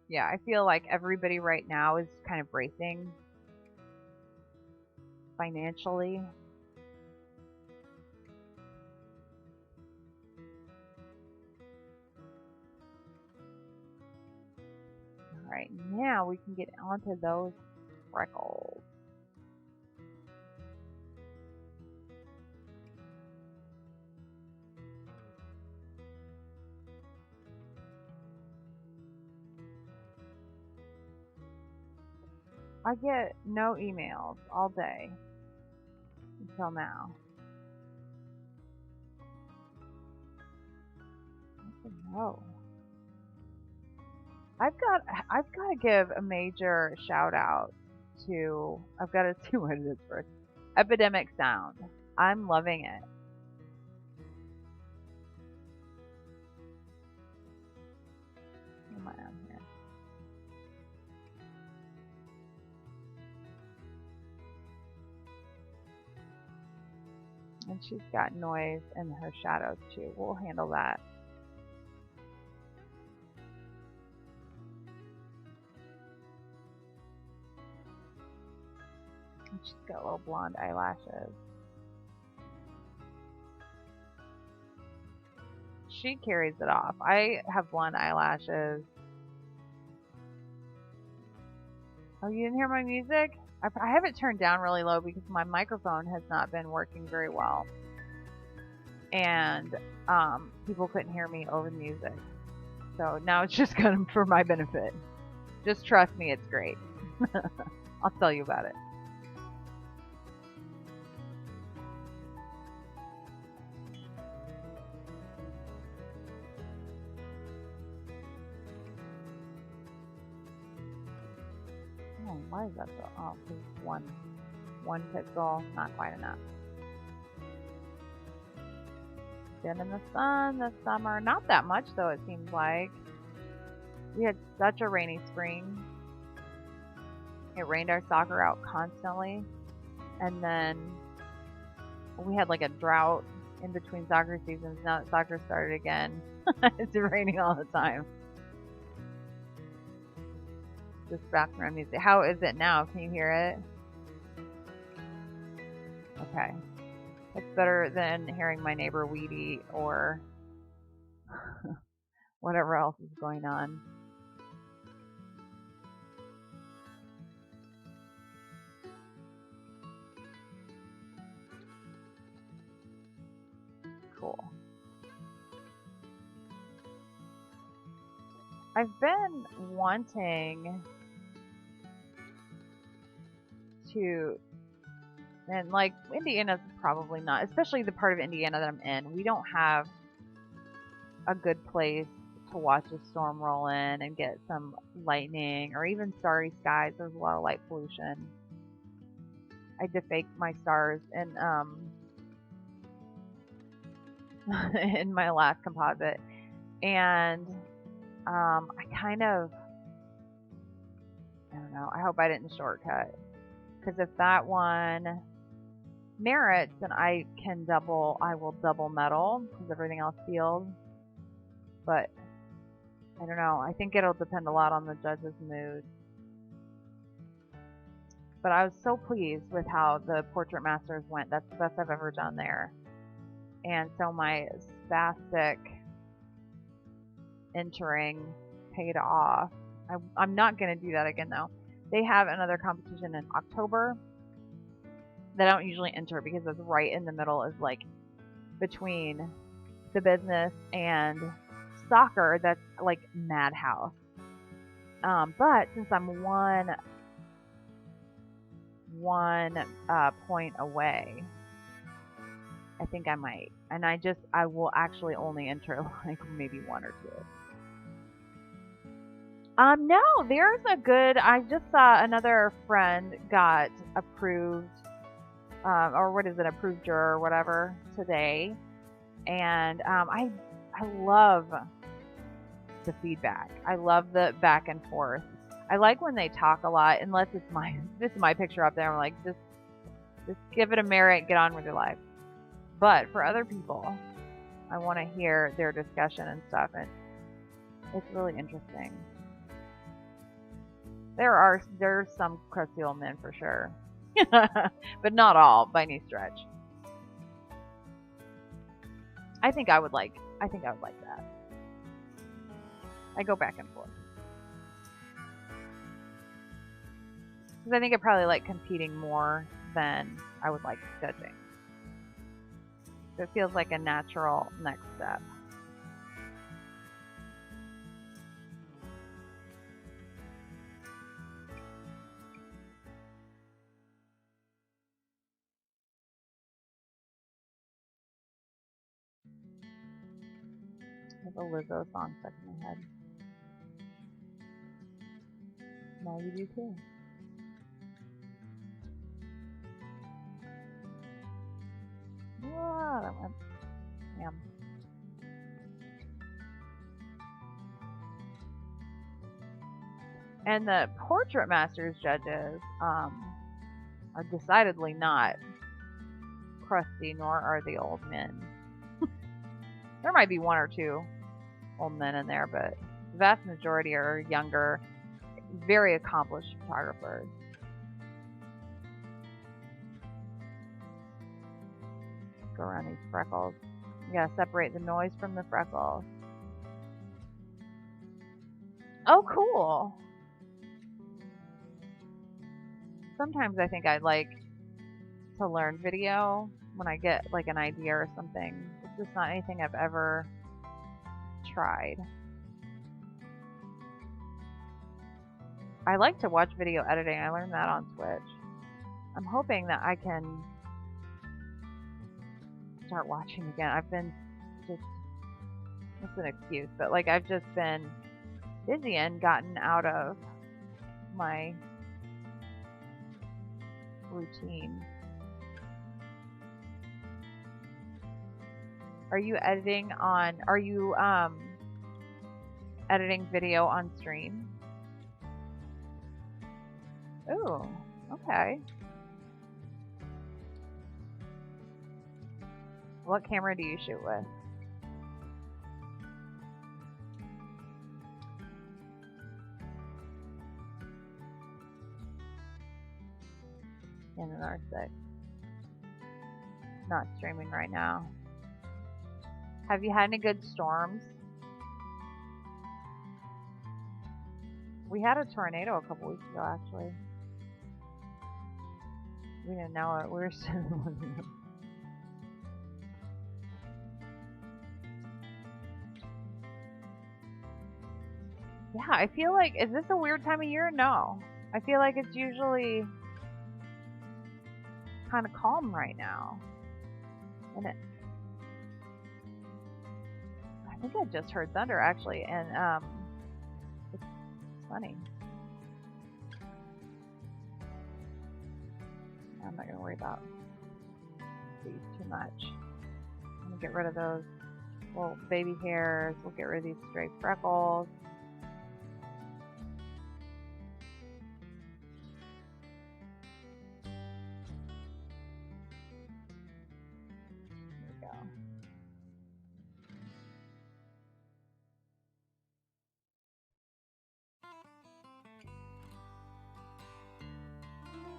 Yeah, I feel like everybody right now is kind of bracing financially. Alright, now we can get onto those freckles. I get no emails all day until now. No. I've got to give a major shout out to I've got to see what it is first. Epidemic Sound. I'm loving it. What am I on here? And she's got noise in her shadows too. We'll handle that. And she's got little blonde eyelashes. She carries it off. I have blonde eyelashes. Oh, you didn't hear my music? I have it turned down really low because my microphone has not been working very well. And people couldn't hear me over the music. So now it's just kind of for my benefit. Just trust me, it's great. I'll tell you about it. Oh, why is that so off? One pixel, not quite enough. been in the sun this summer. Not that much, though, it seems like. We had such a rainy spring. It rained our soccer out constantly. And then we had like a drought in between soccer seasons. Now that soccer started again, it's raining all the time. This background music. How is it now? Can you hear it? Okay. It's better than hearing my neighbor weed eat or whatever else is going on. Cool. I've been wanting to, and like Indiana's probably not, especially the part of Indiana that I'm in, we don't have a good place to watch a storm roll in and get some lightning or even starry skies. There's a lot of light pollution. I defake my stars and in my last composite, and I kind of, I don't know, I hope I didn't shortcut, because if that one merits, then I will double metal because everything else sealed. But I don't know, I think it'll depend a lot on the judge's mood. But I was so pleased with how the Portrait Masters went. That's the best I've ever done there. And so my spastic entering paid off. I'm not going to do that again, though. They have another competition in October that I don't usually enter because it's right in the middle, is like between the business and soccer. That's like madhouse. But since I'm one point away, I think I might. And I will actually only enter like maybe one or two. No, there's a good, I just saw another friend got approved, or what is it, approved juror or whatever today. And I love the feedback. I love the back and forth. I like when they talk a lot, unless it's my picture up there. I'm like, just give it a merit, get on with your life. But for other people, I want to hear their discussion and stuff, and it's really interesting. There's some crusty old men for sure, but not all by any stretch. I think I would like that. I go back and forth because I think I probably like competing more than I would like judging. So it feels like a natural next step. I have a Lizzo song stuck in my head. Now you do too. Ah, that went. Damn. And the Portrait Masters judges are decidedly not crusty, nor are the old men. There might be one or two old men in there, but the vast majority are younger, very accomplished photographers. Go around these freckles. You gotta separate the noise from the freckles. Oh, cool. Sometimes I think I'd like to learn video when I get like an idea or something. It's just not anything I've ever tried. I like to watch video editing. I learned that on Twitch. I'm hoping that I can start watching again. I've been just, it's an excuse, but like I've just been busy and gotten out of my routine. Are you editing editing video on stream? Ooh, okay. What camera do you shoot with? Canon R6. Not streaming right now. Have you had any good storms? We had a tornado a couple weeks ago, actually. We didn't know it. We were still. Yeah, I feel like, is this a weird time of year? No. I feel like it's usually kind of calm right now. And I think I just heard thunder, actually, and it's funny. I'm not going to worry about these too much. I'm going to get rid of those little baby hairs. We'll get rid of these stray freckles. There we go.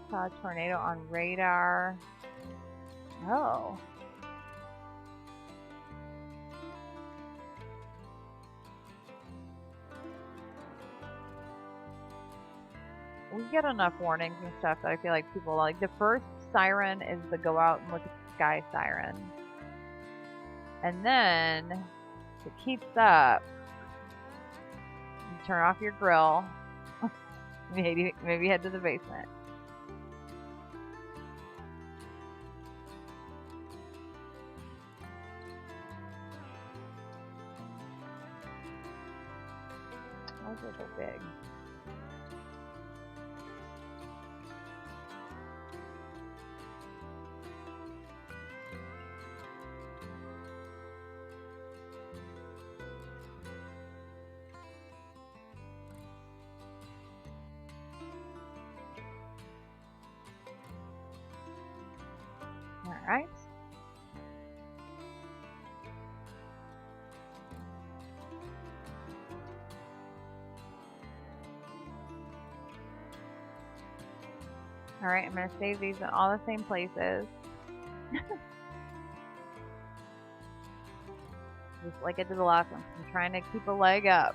Saw a tornado on radar. Oh. We get enough warnings and stuff that I feel like people like. The first siren is the go out and look at the sky siren. And then, if it keeps up, you turn off your grill. maybe head to the basement. Those are so big. Alright. Alright, I'm going to save these in all the same places. Just like I did the last one. I'm trying to keep a leg up.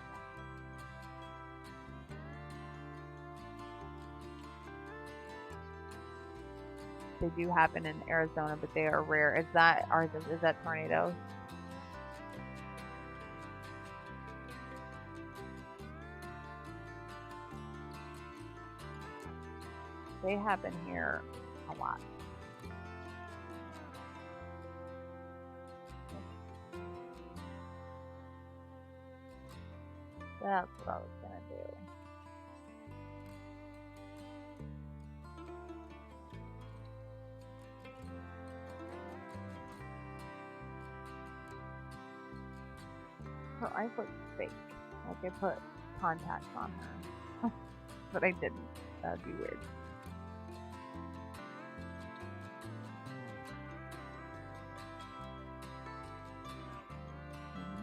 They do happen in Arizona, but they are rare. Is that tornadoes? They happen here a lot. That's what I was gonna do. Her eyes look fake. Like I put contacts on her. But I didn't. That'd be weird.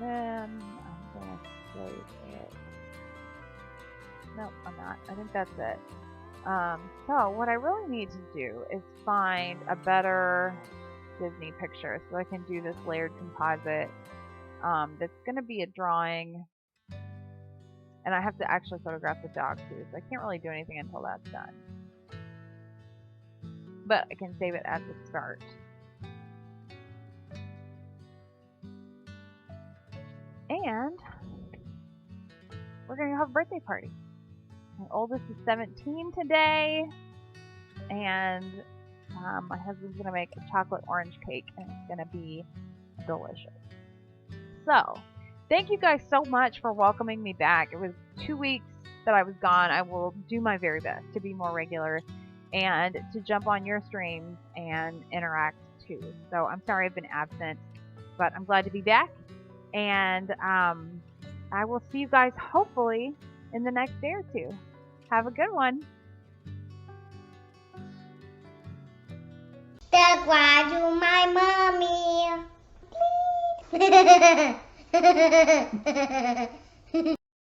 And then I'm gonna save it. Nope, I'm not. I think that's it. So what I really need to do is find a better Disney picture so I can do this layered composite. That's going to be a drawing, and I have to actually photograph the dog too, so I can't really do anything until that's done. But I can save it as a start. And we're going to have a birthday party. My oldest is 17 today, and my husband's going to make a chocolate orange cake, and it's going to be delicious. So, thank you guys so much for welcoming me back. It was 2 weeks that I was gone. I will do my very best to be more regular and to jump on your streams and interact too. So, I'm sorry I've been absent. But I'm glad to be back, and I will see you guys hopefully in the next day or two. Have a good one. That's why you my mommy. Please.